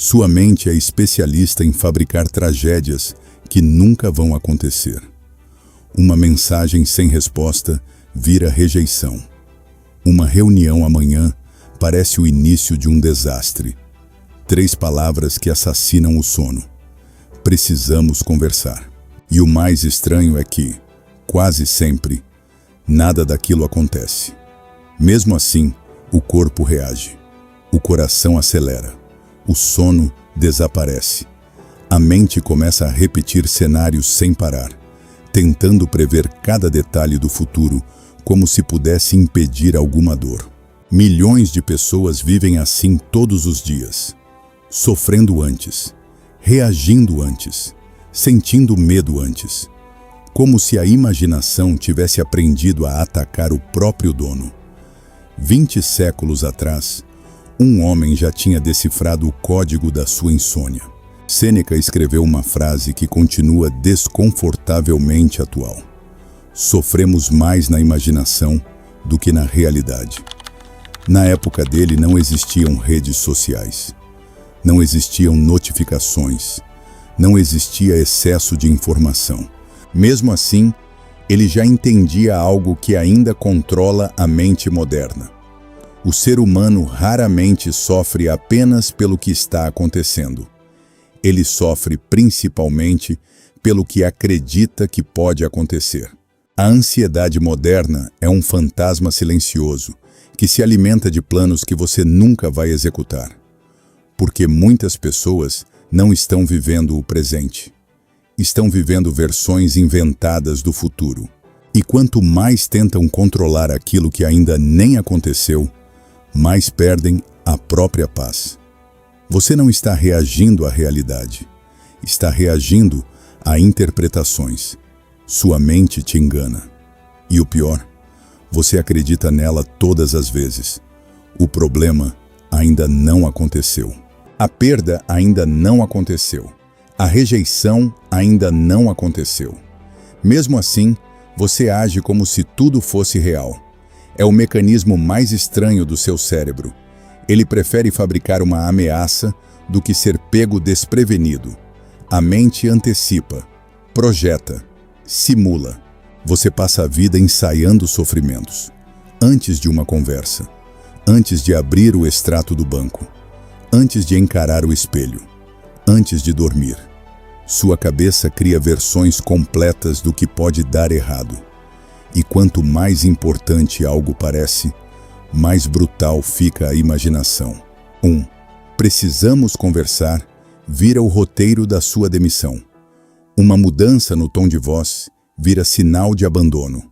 Sua mente é especialista em fabricar tragédias que nunca vão acontecer. Uma mensagem sem resposta vira rejeição. Uma reunião amanhã parece o início de um desastre. 3 palavras que assassinam o sono. Precisamos conversar. E o mais estranho é que, quase sempre, nada daquilo acontece. Mesmo assim, o corpo reage. O coração acelera. O sono desaparece. A mente começa a repetir cenários sem parar, tentando prever cada detalhe do futuro como se pudesse impedir alguma dor. Milhões de pessoas vivem assim todos os dias, sofrendo antes, reagindo antes, sentindo medo antes, como se a imaginação tivesse aprendido a atacar o próprio dono. 20 séculos atrás, um homem já tinha decifrado o código da sua insônia. Sêneca escreveu uma frase que continua desconfortavelmente atual. Sofremos mais na imaginação do que na realidade. Na época dele não existiam redes sociais, não existiam notificações, não existia excesso de informação. Mesmo assim, ele já entendia algo que ainda controla a mente moderna. O ser humano raramente sofre apenas pelo que está acontecendo. Ele sofre principalmente pelo que acredita que pode acontecer. A ansiedade moderna é um fantasma silencioso que se alimenta de planos que você nunca vai executar. Porque muitas pessoas não estão vivendo o presente. Estão vivendo versões inventadas do futuro. E quanto mais tentam controlar aquilo que ainda nem aconteceu, mais perdem a própria paz. Você não está reagindo à realidade, está reagindo a interpretações. Sua mente te engana. E o pior, você acredita nela todas as vezes. O problema ainda não aconteceu. A perda ainda não aconteceu. A rejeição ainda não aconteceu. Mesmo assim, você age como se tudo fosse real. É o mecanismo mais estranho do seu cérebro. Ele prefere fabricar uma ameaça do que ser pego desprevenido. A mente antecipa, projeta, simula. Você passa a vida ensaiando sofrimentos. Antes de uma conversa, antes de abrir o extrato do banco, antes de encarar o espelho, antes de dormir. Sua cabeça cria versões completas do que pode dar errado. E quanto mais importante algo parece, mais brutal fica a imaginação. 1. Precisamos conversar vira o roteiro da sua demissão. Uma mudança no tom de voz vira sinal de abandono.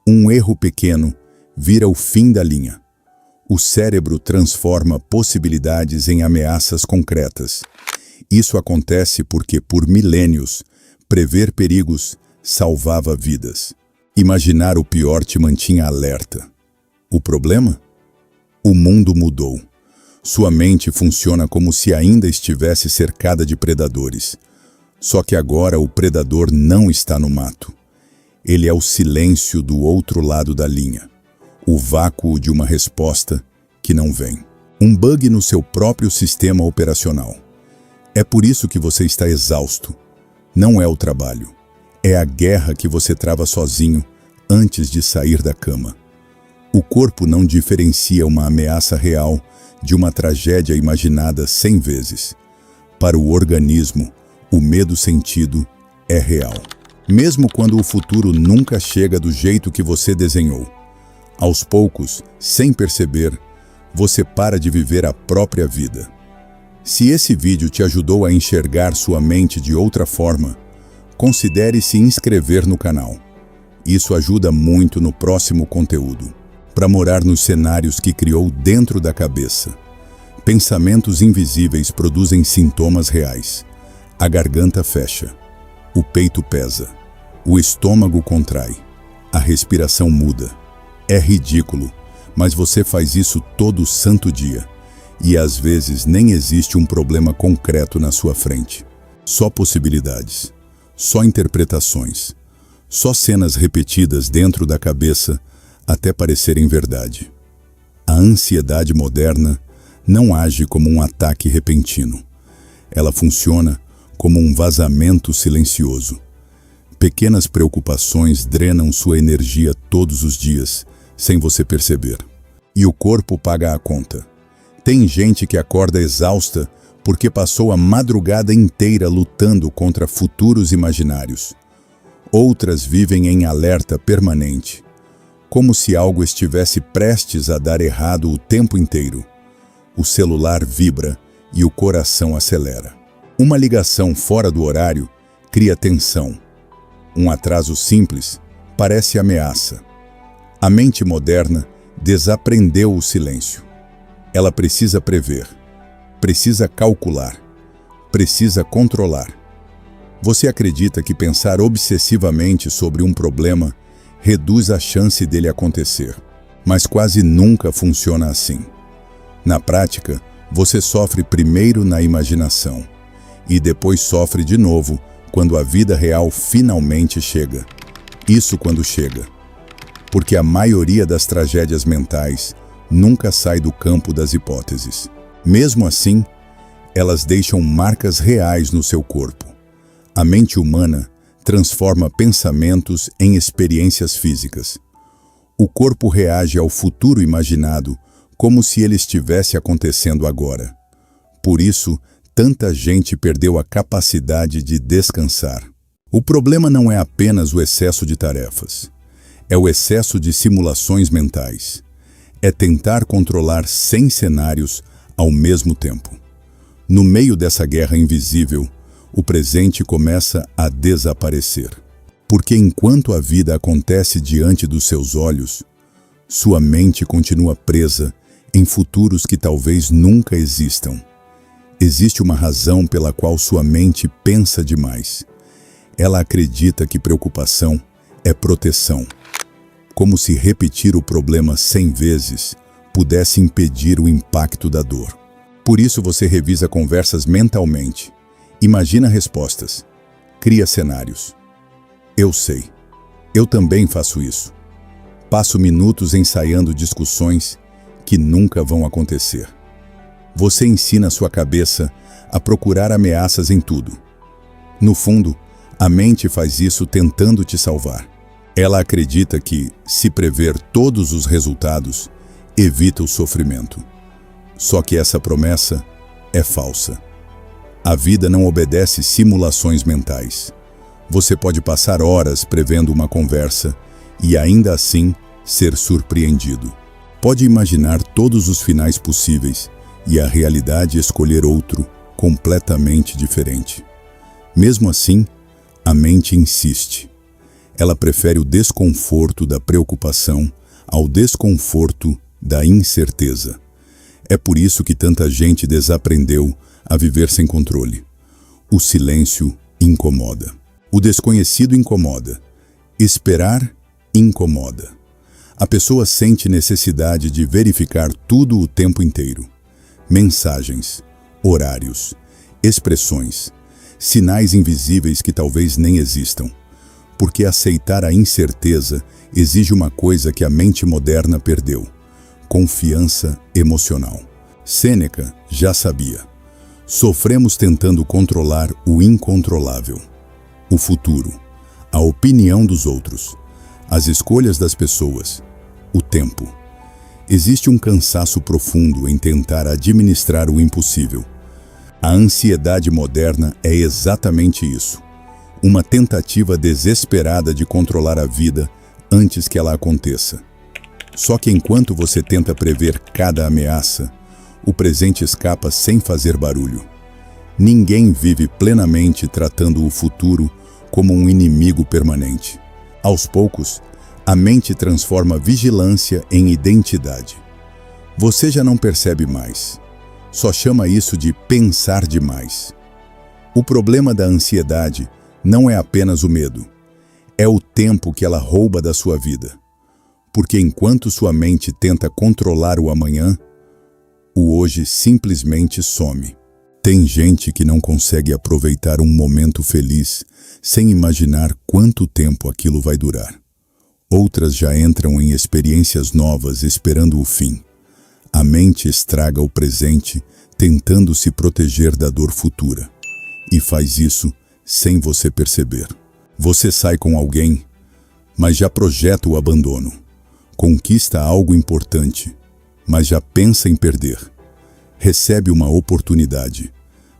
Um erro pequeno vira o fim da linha. O cérebro transforma possibilidades em ameaças concretas. Isso acontece porque, por milênios, prever perigos salvava vidas. Imaginar o pior te mantinha alerta. O problema? O mundo mudou. Sua mente funciona como se ainda estivesse cercada de predadores. Só que agora o predador não está no mato. Ele é o silêncio do outro lado da linha. O vácuo de uma resposta que não vem. Um bug no seu próprio sistema operacional. É por isso que você está exausto. Não é o trabalho. É a guerra que você trava sozinho antes de sair da cama. O corpo não diferencia uma ameaça real de uma tragédia imaginada 100 vezes. Para o organismo, o medo sentido é real. Mesmo quando o futuro nunca chega do jeito que você desenhou. Aos poucos, sem perceber, você para de viver a própria vida. Se esse vídeo te ajudou a enxergar sua mente de outra forma, considere se inscrever no canal. Isso ajuda muito no próximo conteúdo. Para morar nos cenários que criou dentro da cabeça. Pensamentos invisíveis produzem sintomas reais. A garganta fecha. O peito pesa. O estômago contrai. A respiração muda. É ridículo, mas você faz isso todo santo dia. E às vezes nem existe um problema concreto na sua frente. Só possibilidades. Só interpretações. Só cenas repetidas dentro da cabeça até parecerem verdade. A ansiedade moderna não age como um ataque repentino. Ela funciona como um vazamento silencioso. Pequenas preocupações drenam sua energia todos os dias, sem você perceber. E o corpo paga a conta. Tem gente que acorda exausta porque passou a madrugada inteira lutando contra futuros imaginários. Outras vivem em alerta permanente, como se algo estivesse prestes a dar errado o tempo inteiro. O celular vibra e o coração acelera. Uma ligação fora do horário cria tensão. Um atraso simples parece ameaça. A mente moderna desaprendeu o silêncio. Ela precisa prever, precisa calcular, precisa controlar. Você acredita que pensar obsessivamente sobre um problema reduz a chance dele acontecer, mas quase nunca funciona assim. Na prática, você sofre primeiro na imaginação e depois sofre de novo quando a vida real finalmente chega. Isso quando chega. Porque a maioria das tragédias mentais nunca sai do campo das hipóteses. Mesmo assim, elas deixam marcas reais no seu corpo. A mente humana transforma pensamentos em experiências físicas. O corpo reage ao futuro imaginado como se ele estivesse acontecendo agora. Por isso, tanta gente perdeu a capacidade de descansar. O problema não é apenas o excesso de tarefas. É o excesso de simulações mentais. É tentar controlar 100 cenários ao mesmo tempo. No meio dessa guerra invisível, o presente começa a desaparecer. Porque enquanto a vida acontece diante dos seus olhos, sua mente continua presa em futuros que talvez nunca existam. Existe uma razão pela qual sua mente pensa demais. Ela acredita que preocupação é proteção. Como se repetir o problema 100 vezes pudesse impedir o impacto da dor. Por isso você revisa conversas mentalmente. Imagina respostas. Cria cenários. Eu sei. Eu também faço isso. Passo minutos ensaiando discussões que nunca vão acontecer. Você ensina sua cabeça a procurar ameaças em tudo. No fundo, a mente faz isso tentando te salvar. Ela acredita que, se prever todos os resultados, evita o sofrimento. Só que essa promessa é falsa. A vida não obedece simulações mentais. Você pode passar horas prevendo uma conversa e ainda assim ser surpreendido. Pode imaginar todos os finais possíveis e a realidade escolher outro completamente diferente. Mesmo assim, a mente insiste. Ela prefere o desconforto da preocupação ao desconforto da incerteza. É por isso que tanta gente desaprendeu a viver sem controle. O silêncio incomoda. O desconhecido incomoda. Esperar incomoda. A pessoa sente necessidade de verificar tudo o tempo inteiro. Mensagens, horários, expressões, sinais invisíveis que talvez nem existam. Porque aceitar a incerteza exige uma coisa que a mente moderna perdeu: confiança emocional. Sêneca já sabia. Sofremos tentando controlar o incontrolável. O futuro, a opinião dos outros, as escolhas das pessoas, o tempo. Existe um cansaço profundo em tentar administrar o impossível. A ansiedade moderna é exatamente isso. Uma tentativa desesperada de controlar a vida antes que ela aconteça. Só que enquanto você tenta prever cada ameaça, o presente escapa sem fazer barulho. Ninguém vive plenamente tratando o futuro como um inimigo permanente. Aos poucos, a mente transforma vigilância em identidade. Você já não percebe mais. Só chama isso de pensar demais. O problema da ansiedade não é apenas o medo. É o tempo que ela rouba da sua vida. Porque enquanto sua mente tenta controlar o amanhã, o hoje simplesmente some. Tem gente que não consegue aproveitar um momento feliz sem imaginar quanto tempo aquilo vai durar. Outras já entram em experiências novas esperando o fim. A mente estraga o presente, tentando se proteger da dor futura. E faz isso sem você perceber. Você sai com alguém, mas já projeta o abandono. Conquista algo importante, mas já pensa em perder. Recebe uma oportunidade,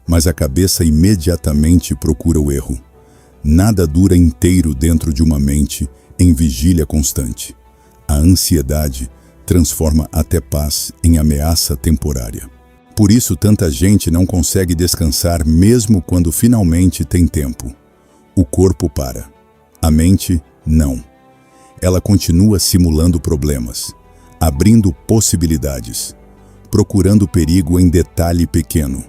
mas a cabeça imediatamente procura o erro. Nada dura inteiro dentro de uma mente em vigília constante. A ansiedade transforma até paz em ameaça temporária. Por isso tanta gente não consegue descansar mesmo quando finalmente tem tempo. O corpo para. A mente, não. Ela continua simulando problemas, abrindo possibilidades, procurando perigo em detalhe pequeno.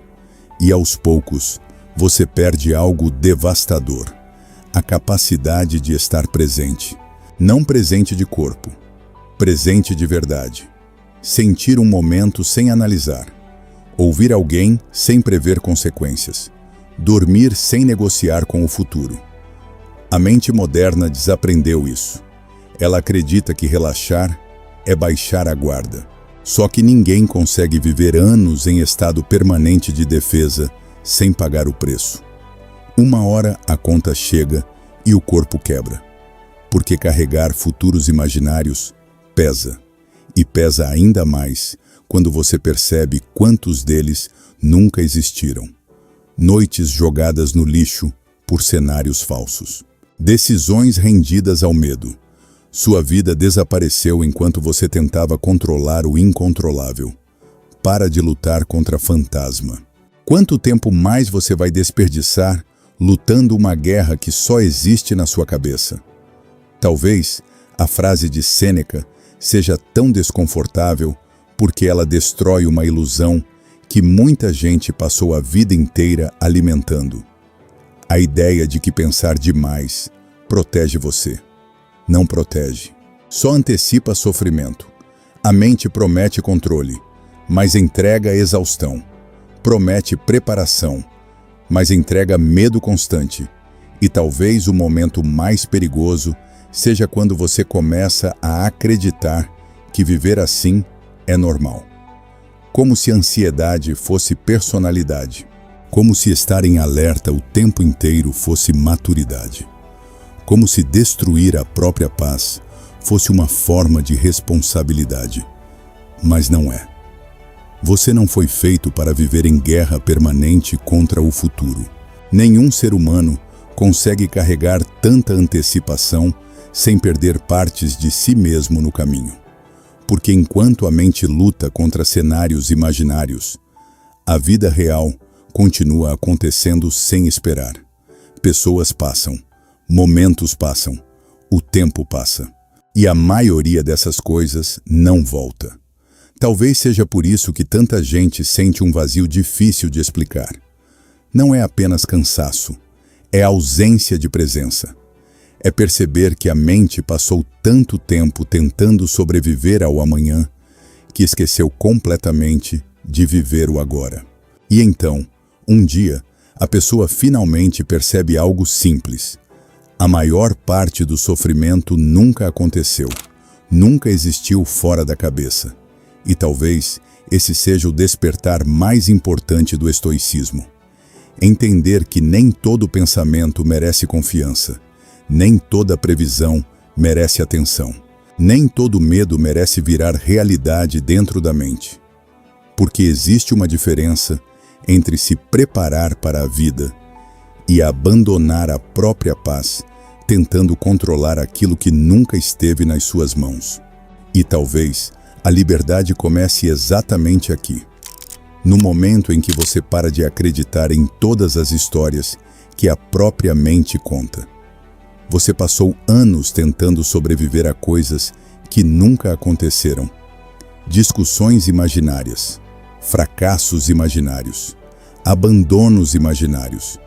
E aos poucos, você perde algo devastador: a capacidade de estar presente. Não presente de corpo, presente de verdade. Sentir um momento sem analisar. Ouvir alguém sem prever consequências. Dormir sem negociar com o futuro. A mente moderna desaprendeu isso. Ela acredita que relaxar é baixar a guarda. Só que ninguém consegue viver anos em estado permanente de defesa sem pagar o preço. Uma hora a conta chega e o corpo quebra. Porque carregar futuros imaginários pesa. E pesa ainda mais quando você percebe quantos deles nunca existiram. Noites jogadas no lixo por cenários falsos. Decisões rendidas ao medo. Sua vida desapareceu enquanto você tentava controlar o incontrolável. Para de lutar contra fantasma. Quanto tempo mais você vai desperdiçar lutando uma guerra que só existe na sua cabeça? Talvez a frase de Sêneca seja tão desconfortável porque ela destrói uma ilusão que muita gente passou a vida inteira alimentando. A ideia de que pensar demais protege você. Não protege. Só antecipa sofrimento. A mente promete controle, mas entrega exaustão. Promete preparação, mas entrega medo constante. E talvez o momento mais perigoso seja quando você começa a acreditar que viver assim é normal. Como se a ansiedade fosse personalidade. Como se estar em alerta o tempo inteiro fosse maturidade. Como se destruir a própria paz fosse uma forma de responsabilidade. Mas não é. Você não foi feito para viver em guerra permanente contra o futuro. Nenhum ser humano consegue carregar tanta antecipação sem perder partes de si mesmo no caminho. Porque enquanto a mente luta contra cenários imaginários, a vida real continua acontecendo sem esperar. Pessoas passam, momentos passam, o tempo passa. E a maioria dessas coisas não volta. Talvez seja por isso que tanta gente sente um vazio difícil de explicar. Não é apenas cansaço, é ausência de presença. É perceber que a mente passou tanto tempo tentando sobreviver ao amanhã que esqueceu completamente de viver o agora. E então, um dia, a pessoa finalmente percebe algo simples. A maior parte do sofrimento nunca aconteceu, nunca existiu fora da cabeça. E talvez esse seja o despertar mais importante do estoicismo. Entender que nem todo pensamento merece confiança. Nem toda previsão merece atenção. Nem todo medo merece virar realidade dentro da mente. Porque existe uma diferença entre se preparar para a vida e abandonar a própria paz, tentando controlar aquilo que nunca esteve nas suas mãos. E talvez a liberdade comece exatamente aqui. No momento em que você para de acreditar em todas as histórias que a própria mente conta. Você passou anos tentando sobreviver a coisas que nunca aconteceram. Discussões imaginárias, fracassos imaginários, abandonos imaginários.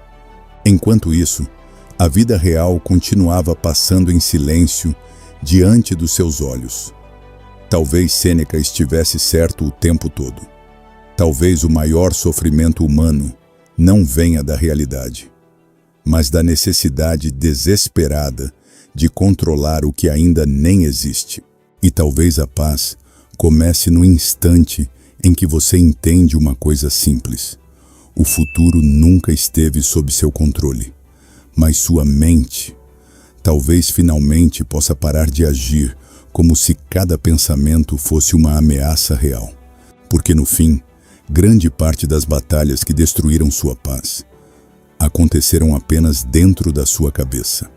Enquanto isso, a vida real continuava passando em silêncio diante dos seus olhos. Talvez Sêneca estivesse certo o tempo todo. Talvez o maior sofrimento humano não venha da realidade, mas da necessidade desesperada de controlar o que ainda nem existe. E talvez a paz comece no instante em que você entende uma coisa simples: o futuro nunca esteve sob seu controle, mas sua mente talvez finalmente possa parar de agir como se cada pensamento fosse uma ameaça real. Porque no fim, grande parte das batalhas que destruíram sua paz aconteceram apenas dentro da sua cabeça.